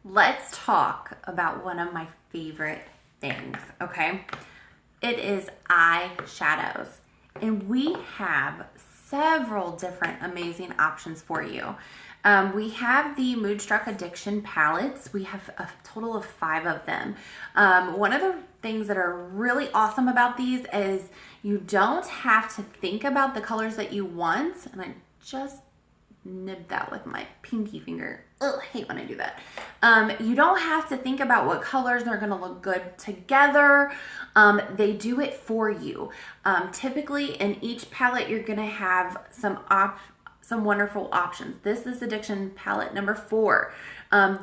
let's talk about one of my favorite things, okay? It is eyeshadows. And we have several different amazing options for you. We have the Moodstruck Addiction palettes. We have a total of 5 of them. One of the things that are really awesome about these is you don't have to think about the colors that you want. And I just nibbed that with my pinky finger. Ugh, I hate when I do that. You don't have to think about what colors are going to look good together. They do it for you. Typically in each palette, you're going to have some wonderful options. This is Addiction palette number 4.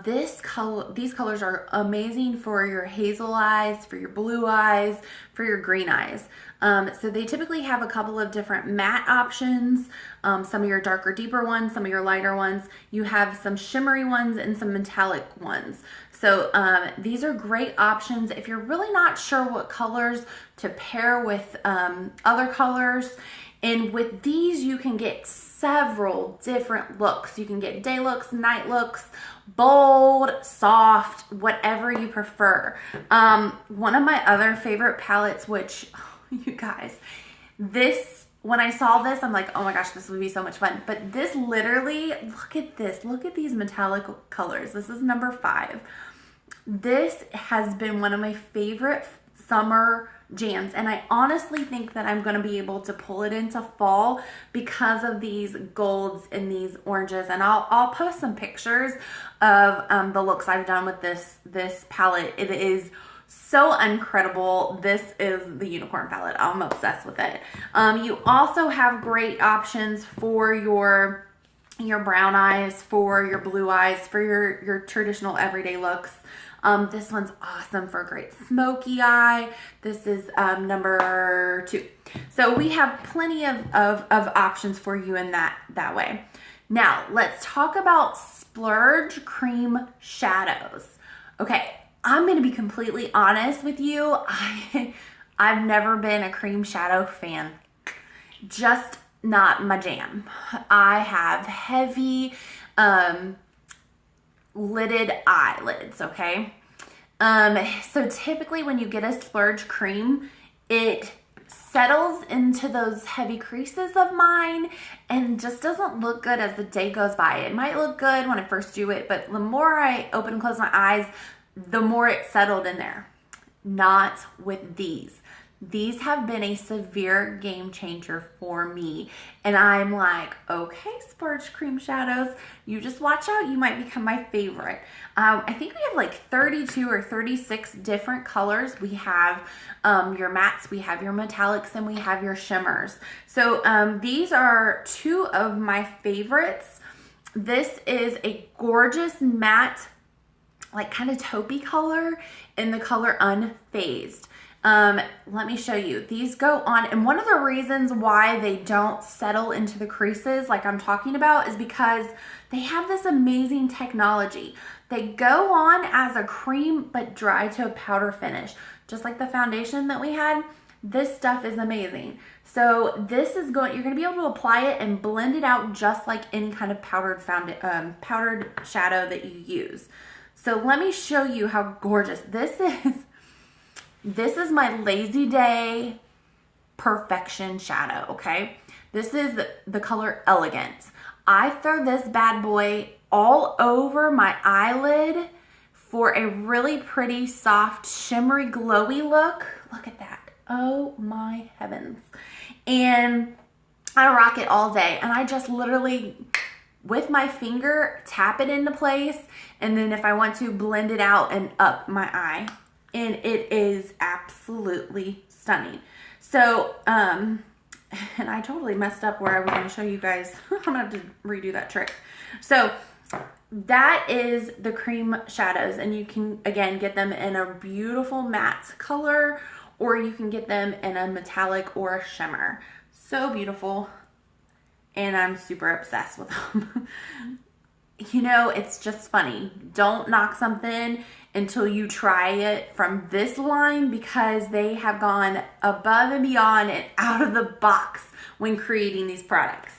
These colors are amazing for your hazel eyes, for your blue eyes, for your green eyes. So they typically have a couple of different matte options, some of your darker, deeper ones, some of your lighter ones. You have some shimmery ones and some metallic ones. So these are great options if you're really not sure what colors to pair with other colors. And with these, you can get several different looks. You can get day looks, night looks, bold, soft, whatever you prefer. One of my other favorite palettes, which, you guys, when I saw this, I'm like, oh my gosh, this would be so much fun. But this literally, look at this. Look at these metallic colors. This is number 5. This has been one of my favorite summer jams, and I honestly think that I'm going to be able to pull it into fall because of these golds and these oranges, and I'll post some pictures of the looks I've done with this palette. It is so incredible. This is the unicorn palette. I'm obsessed with it. You also have great options for your brown eyes, for your blue eyes, for your traditional everyday looks. This one's awesome for a great smoky eye. This is number 2. So we have plenty of options for you in that way. Now, let's talk about Splurge Cream Shadows. Okay, I'm going to be completely honest with you. I've never been a cream shadow fan. Just not my jam. I have heavy lidded eyelids, okay? So typically when you get a Splurge cream, it settles into those heavy creases of mine and just doesn't look good as the day goes by. It might look good when I first do it, but the more I open and close my eyes, the more it settled in there. Not with these. These have been a severe game changer for me. And I'm like, okay, Splurge Cream Shadows, you just watch out. You might become my favorite. I think we have like 32 or 36 different colors. We have your mattes, we have your metallics, and we have your shimmers. So these are 2 of my favorites. This is a gorgeous matte, like kind of taupey color in the color Unfazed. Let me show you. These go on, and one of the reasons why they don't settle into the creases like I'm talking about is because they have this amazing technology. They go on as a cream but dry to a powder finish. Just like the foundation that we had, this stuff is amazing. So this is you're going to be able to apply it and blend it out just like any kind of powdered shadow that you use. So let me show you how gorgeous this is. This is my Lazy Day Perfection shadow, okay? This is the color Elegant. I throw this bad boy all over my eyelid for a really pretty, soft, shimmery, glowy look. Look at that. Oh my heavens. And I rock it all day. And I just literally, with my finger, tap it into place. And then if I want to, blend it out and up my eye. And it is absolutely stunning. So, and I totally messed up where I was going to show you guys. I'm going to have to redo that trick. So that is the cream shadows, and you can, again, get them in a beautiful matte color, or you can get them in a metallic or a shimmer. So beautiful, and I'm super obsessed with them. You know, it's just funny. Don't knock something until you try it from this line, because they have gone above and beyond and out of the box when creating these products.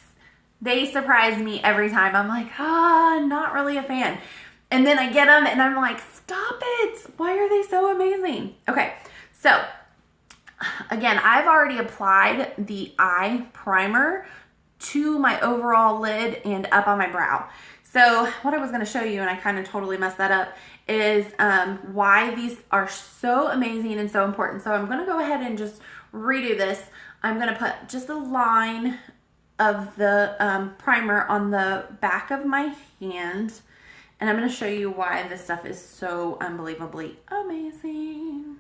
They surprise me every time. I'm like, not really a fan. And then I get them and I'm like, stop it. Why are they so amazing? Okay, so again, I've already applied the eye primer to my overall lid and up on my brow. So what I was going to show you, and I kind of totally messed that up, is why these are so amazing and so important. So I'm going to go ahead and just redo this. I'm going to put just a line of the primer on the back of my hand, and I'm going to show you why this stuff is so unbelievably amazing.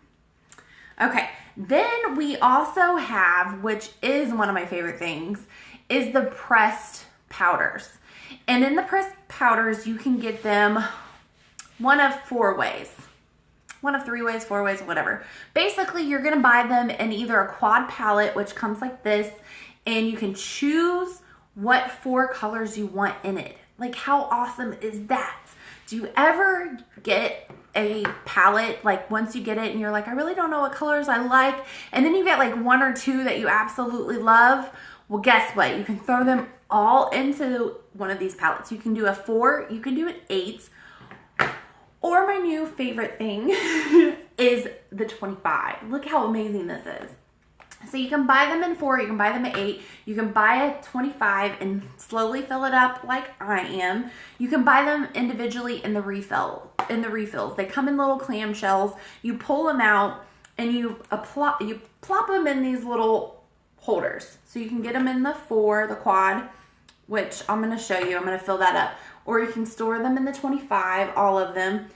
Okay, then we also have, which is one of my favorite things, is the pressed powders. And in the pressed powders, you can get them one of 4 ways. One of 3 ways, 4 ways, whatever. Basically, you're going to buy them in either a quad palette, which comes like this, and you can choose what 4 colors you want in it. Like, how awesome is that? Do you ever get a palette, like once you get it and you're like, I really don't know what colors I like, and then you get like 1 or 2 that you absolutely love? Well, guess what? You can throw them all into one of these palettes. You can do a 4, you can do an 8, or my new favorite thing is the 25. Look how amazing this is. So you can buy them in 4, you can buy them at 8, you can buy a 25 and slowly fill it up like I am. You can buy them individually in the refills. They come in little clamshells. You pull them out and you plop them in these little holders. So you can get them in the 4, the quad, which I'm going to show you. I'm going to fill that up. Or you can store them in the 25, all of them.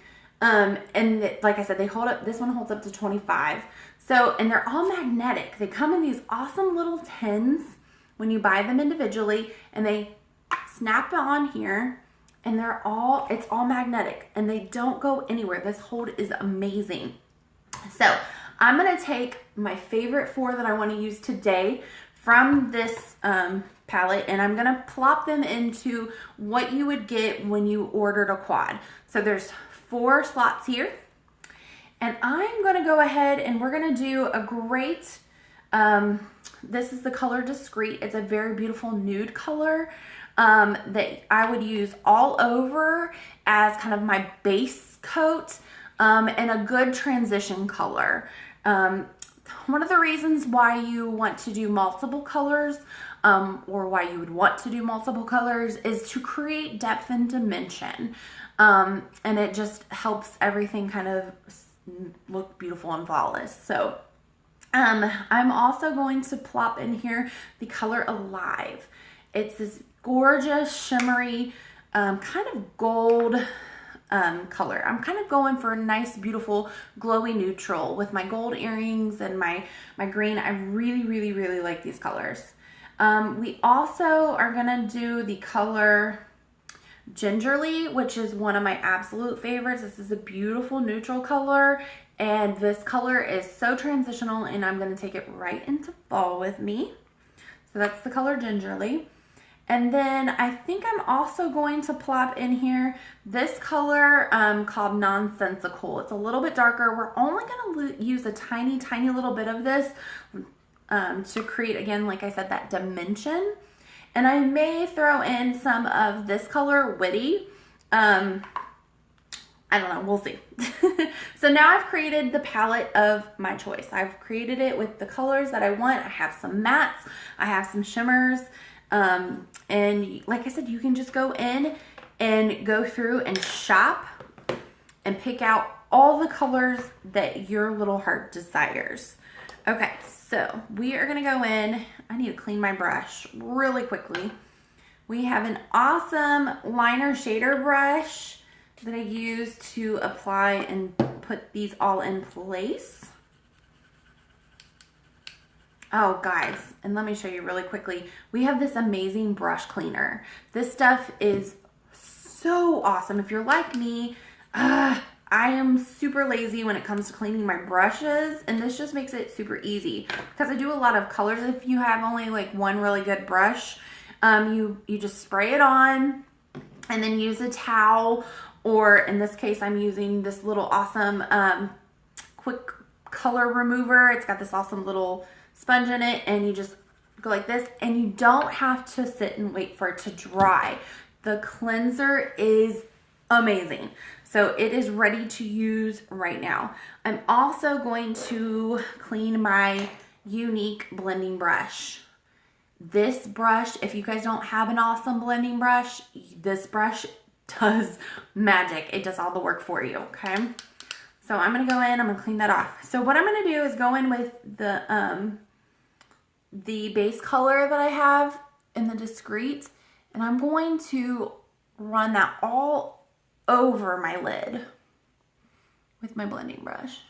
Like I said, they hold up, this one holds up to 25. So, and they're all magnetic. They come in these awesome little tins when you buy them individually, and they snap on here, and it's all magnetic, and they don't go anywhere. This hold is amazing. So I'm going to take my favorite 4 that I want to use today from this palette, and I'm going to plop them into what you would get when you ordered a quad. So there's 4 slots here, and I'm going to go ahead and we're going to do a great, this is the color Discreet. It's a very beautiful nude color that I would use all over as kind of my base coat, and a good transition color. One of the reasons why you want to do multiple colors, or why you would want to do multiple colors, is to create depth and dimension. And it just helps everything kind of look beautiful and flawless. So I'm also going to plop in here the color Alive. It's this gorgeous, shimmery, kind of gold color. I'm kind of going for a nice, beautiful, glowy neutral with my gold earrings and my green. I really, really, really like these colors. We also are going to do the color Gingerly, which is one of my absolute favorites. This is a beautiful neutral color, and this color is so transitional, and I'm going to take it right into fall with me. So that's the color Gingerly. And then I think I'm also going to plop in here this color called Nonsensical. It's a little bit darker. We're only going to use a tiny, tiny little bit of this to create, again, like I said, that dimension. And I may throw in some of this color, Witty. I don't know, we'll see. So now I've created the palette of my choice. I've created it with the colors that I want. I have some mattes, I have some shimmers. And like I said, you can just go in and go through and shop and pick out all the colors that your little heart desires. Okay, so we are going to go in. I need to clean my brush really quickly. We have an awesome liner shader brush that I use to apply and put these all in place. Oh, guys, and let me show you really quickly. We have this amazing brush cleaner. This stuff is so awesome. If you're like me, I am super lazy when it comes to cleaning my brushes, and this just makes it super easy because I do a lot of colors. If you have only like one really good brush, you just spray it on and then use a towel, or in this case, I'm using this little awesome quick color remover. It's got this awesome little sponge in it, and you just go like this, and you don't have to sit and wait for it to dry. The cleanser is amazing. So it is ready to use right now. I'm also going to clean my Unique blending brush. This brush, if you guys don't have an awesome blending brush, this brush does magic. It does all the work for you, okay? So I'm gonna go in, I'm gonna clean that off. So what I'm gonna do is go in with the base color that I have in the Discreet, and I'm going to run that all over my lid with my blending brush.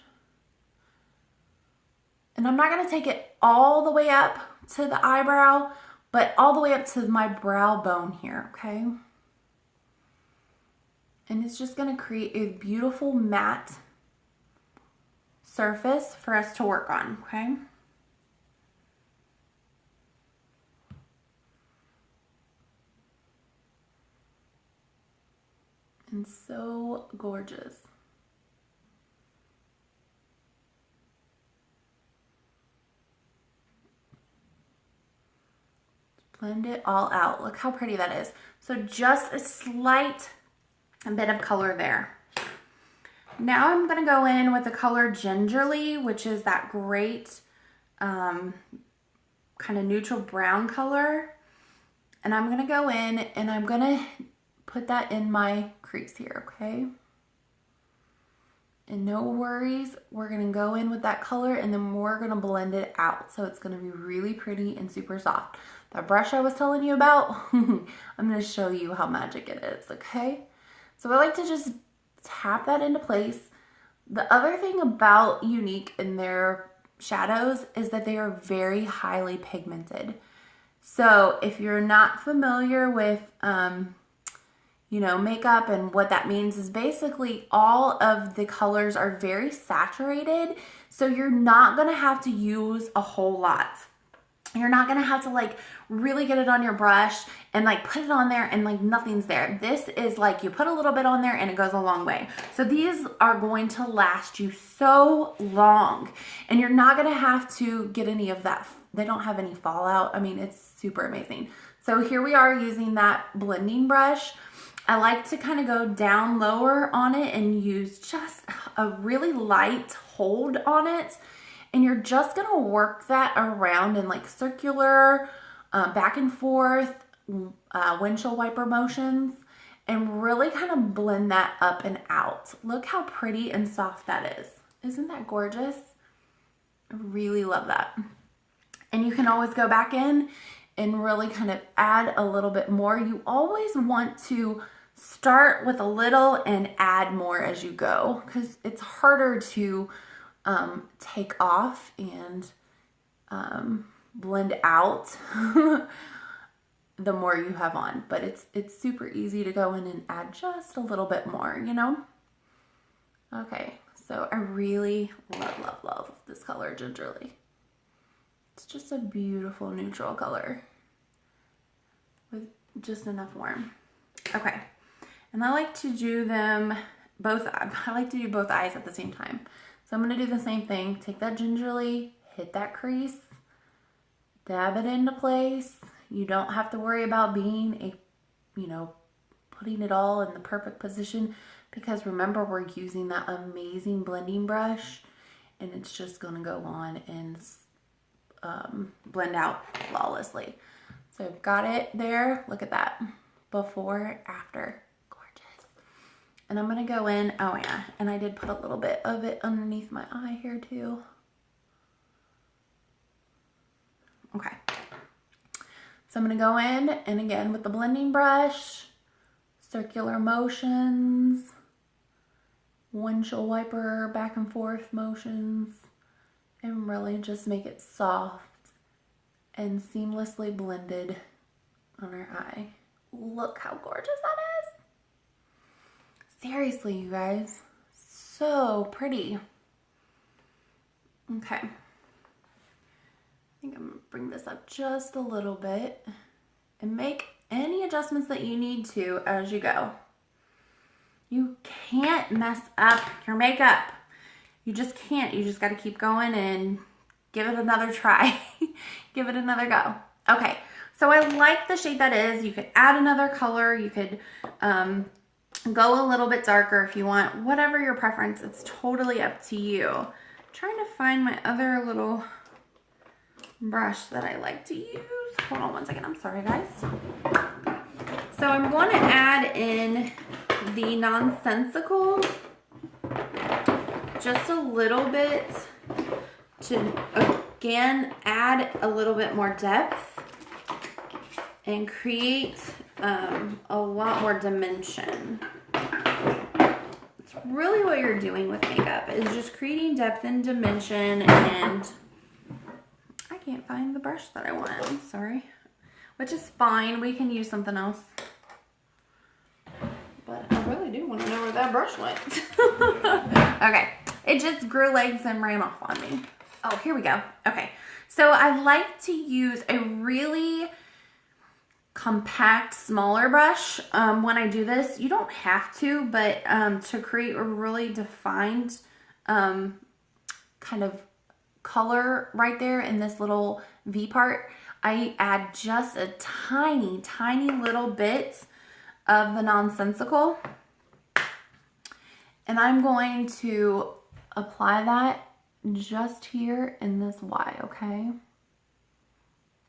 And I'm not gonna take it all the way up to the eyebrow, but all the way up to my brow bone here, okay? And it's just gonna create a beautiful matte surface for us to work on, okay? And so gorgeous. Blend it all out. Look how pretty that is. So just a slight bit of color there. Now I'm going to go in with the color Gingerly, which is that great kind of neutral brown color. And I'm going to go in and I'm going to put that in my crease here, okay? And no worries, we're going to go in with that color and then we're going to blend it out. So it's going to be really pretty and super soft. That brush I was telling you about, I'm going to show you how magic it is, okay? So I like to just tap that into place. The other thing about Unique in their shadows is that they are very highly pigmented. So if you're not familiar with, you know, makeup, and what that means is basically all of the colors are very saturated. So you're not going to have to use a whole lot. You're not going to have to like really get it on your brush and like put it on there and like nothing's there. This is like you put a little bit on there and it goes a long way. So these are going to last you so long, and you're not going to have to get any of that. They don't have any fallout. I mean, it's super amazing. So here we are using that blending brush. I like to kind of go down lower on it and use just a really light hold on it. And you're just going to work that around in like circular, back and forth, windshield wiper motions, and really kind of blend that up and out. Look how pretty and soft that is. Isn't that gorgeous? I really love that. And you can always go back in and really kind of add a little bit more. You always want to start with a little and add more as you go, because it's harder to take off and blend out the more you have on. But it's super easy to go in and add just a little bit more, you know? Okay, so I really love this color, Gingerly. It's just a beautiful neutral color with just enough warm. Okay, and I like to do them both. I like to do both eyes at the same time. So I'm going to do the same thing. Take that Gingerly, hit that crease, dab it into place. You don't have to worry about being putting it all in the perfect position, because remember, we're using that amazing blending brush, and it's just going to go on and blend out flawlessly. So I've got it there. Look at that. Before, after. Gorgeous. And I'm going to go in. Oh yeah. And I did put a little bit of it underneath my eye here too. Okay. So I'm going to go in, and again with the blending brush, circular motions, windshield wiper back and forth motions, and really just make it soft and seamlessly blended on our eye. Look how gorgeous that is. Seriously, you guys, so pretty. Okay. I think I'm gonna bring this up just a little bit and make any adjustments that you need to as you go. You can't mess up your makeup. You just can't. You just got to keep going and give it another try. Give it another go. Okay, so I like the shade that is. You could add another color. You could Go a little bit darker if you want, whatever your preference, it's totally up to you. I'm trying to find my other little brush that I like to use. Hold on one second, I'm sorry guys. So I'm going to add in the nonsensical, just a little bit to, again, add a little bit more depth and create a lot more dimension. It's really what you're doing with makeup, is just creating depth and dimension. And I can't find the brush that I want, I'm sorry. Which is fine, we can use something else. But I really do want to know where that brush went. Okay, it just grew legs and ran off on me. Oh, here we go. Okay, so I like to use a really compact, smaller brush when I do this. You don't have to, but to create a really defined kind of color right there in this little V part, I add just a tiny, tiny little bit of the nonsensical. And I'm going to apply that just here in this Y, okay?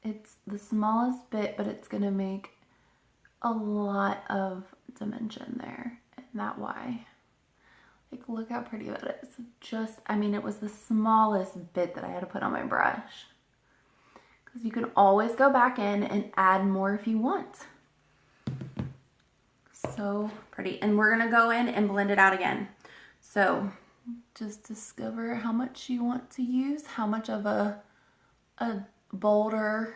It's the smallest bit, but it's gonna make a lot of dimension there in that Y. Like, look how pretty that is. Just, I mean, it was the smallest bit that I had to put on my brush. Because you can always go back in and add more if you want. So pretty. And we're gonna go in and blend it out again. So just discover how much you want to use, how much of a bolder,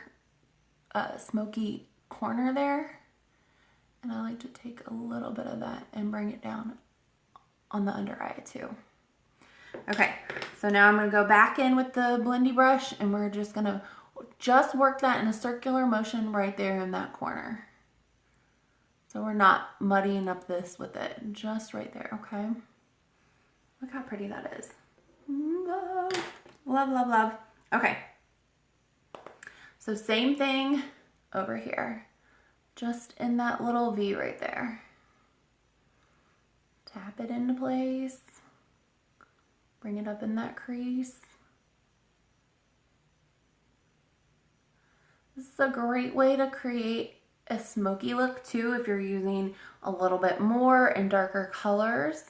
smoky corner there. And I like to take a little bit of that and bring it down on the under eye too. Okay, so now I'm gonna go back in with the blendy brush, and we're just gonna work that in a circular motion right there in that corner. So we're not muddying up this with it, just right there, okay? Look how pretty that is. Love, love, love, love. Okay. So same thing over here, just in that little V right there. Tap it into place, bring it up in that crease. This is a great way to create a smoky look too if you're using a little bit more and darker colors.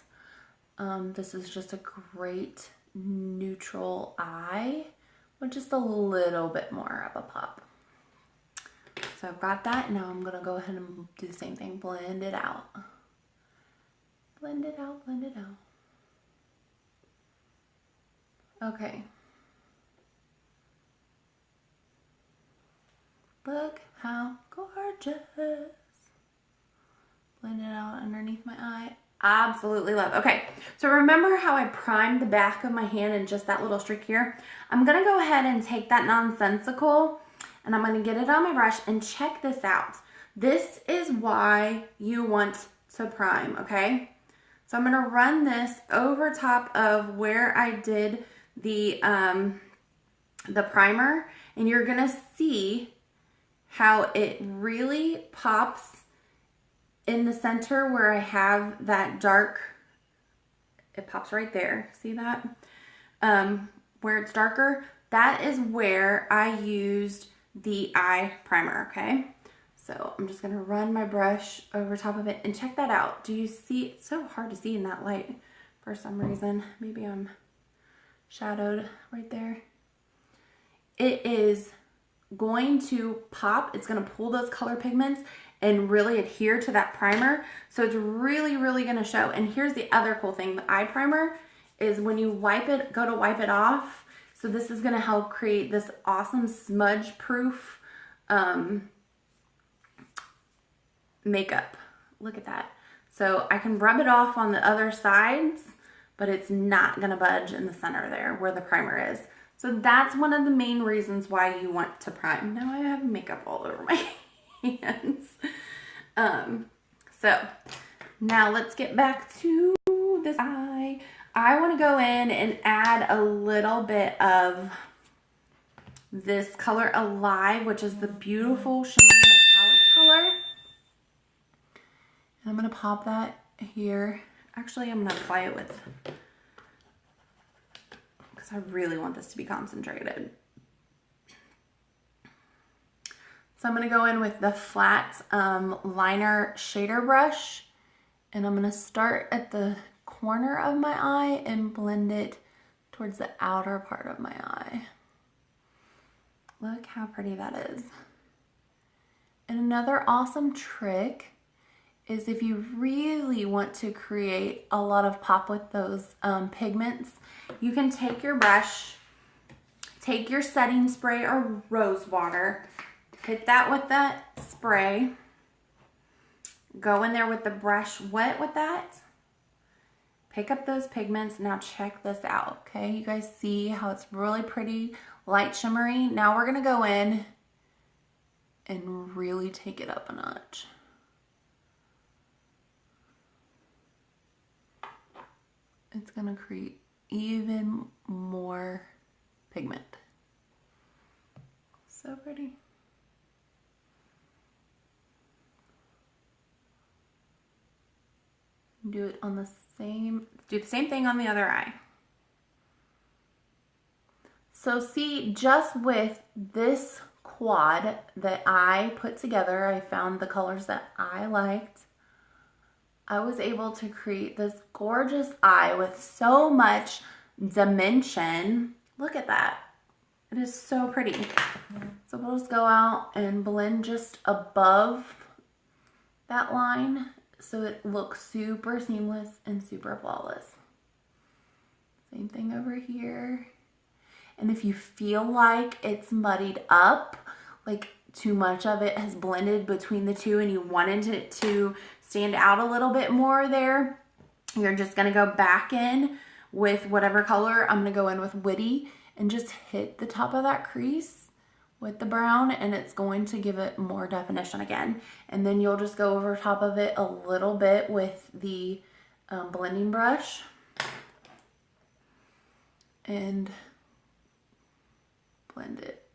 This is just a great neutral eye with just a little bit more of a pop. So I've got that. Now I'm gonna go ahead and do the same thing, blend it out. Blend it out, blend it out. Okay. Look how gorgeous. Blend it out underneath my eye. Absolutely love. Okay, so remember how I primed the back of my hand and just that little streak here? I'm gonna go ahead and take that nonsensical and I'm gonna get it on my brush, and check this out. This is why you want to prime, okay? So I'm gonna run this over top of where I did the primer, and you're gonna see how it really pops in the center where I have that dark, it pops right there. See that? Where it's darker, that is where I used the eye primer, okay? So I'm just gonna run my brush over top of it, and check that out. Do you see? It's so hard to see in that light for some reason. Maybe I'm shadowed right there. It is going to pop. It's gonna pull those color pigments and really adhere to that primer. So it's really, really gonna show. And here's the other cool thing. The eye primer is when you wipe it, go to wipe it off. So this is gonna help create this awesome smudge proof makeup. Look at that. So I can rub it off on the other sides, but it's not gonna budge in the center there where the primer is. So that's one of the main reasons why you want to prime. Now I have makeup all over my hands. So now let's get back to this eye. I want to go in and add a little bit of this color Alive, which is the beautiful shimmery metallic color. And I'm going to pop that here. Actually, I'm gonna apply it with, because I really want this to be concentrated. So I'm gonna go in with the flat liner shader brush, and I'm gonna start at the corner of my eye and blend it towards the outer part of my eye. Look how pretty that is. And another awesome trick is if you really want to create a lot of pop with those pigments, you can take your brush, take your setting spray or rose water, hit that with that spray, go in there with the brush wet with that, pick up those pigments. Now check this out, okay? You guys see how it's really pretty, light shimmery? Now we're gonna go in and really take it up a notch. It's gonna create even more pigment. So pretty. Do it on the same, do the same thing on the other eye. So see, just with this quad that I put together, I found the colors that I liked. I was able to create this gorgeous eye with so much dimension. Look at that. It is so pretty. So we'll just go out and blend just above that line so it looks super seamless and super flawless. Same thing over here. And if you feel like it's muddied up, like too much of it has blended between the two and you wanted it to stand out a little bit more there, you're just gonna go back in with whatever color. I'm gonna go in with Witty and just hit the top of that crease with the brown, and it's going to give it more definition again. And then you'll just go over top of it a little bit with the blending brush and blend it.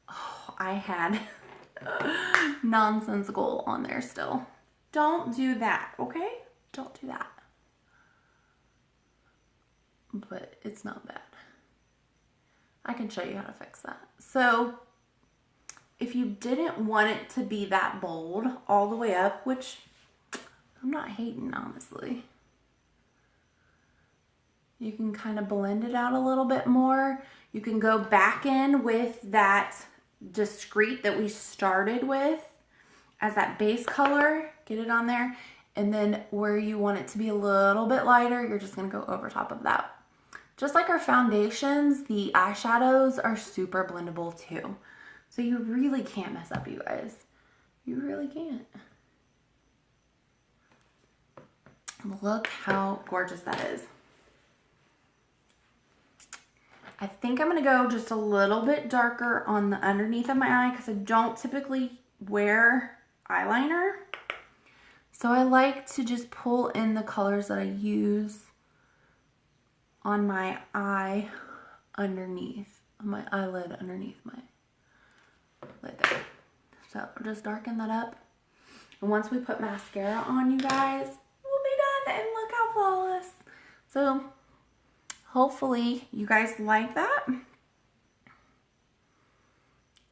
Oh, I had nonsensical on there still. Don't do that, okay? Don't do that. But it's not bad. I can show you how to fix that. So if you didn't want it to be that bold all the way up, which I'm not hating, honestly, you can kind of blend it out a little bit more. You can go back in with that discreet that we started with as that base color, get it on there, and then where you want it to be a little bit lighter, you're just gonna go over top of that. Just like our foundations, the eyeshadows are super blendable too. So you really can't mess up, you guys. You really can't. Look how gorgeous that is. I think I'm gonna go just a little bit darker on the underneath of my eye because I don't typically wear eyeliner. So I like to just pull in the colors that I use on my eye underneath, on my eyelid underneath my lid there. So just darken that up. And once we put mascara on, you guys, we'll be done, and look how flawless. So hopefully you guys like that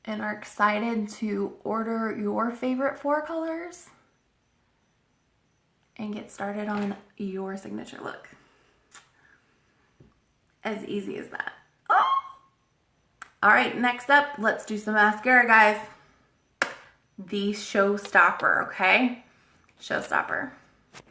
and are excited to order your favorite 4 colors and get started on your signature look. As easy as that. Oh! All right, next up, let's do some mascara, guys. The showstopper, okay? Showstopper.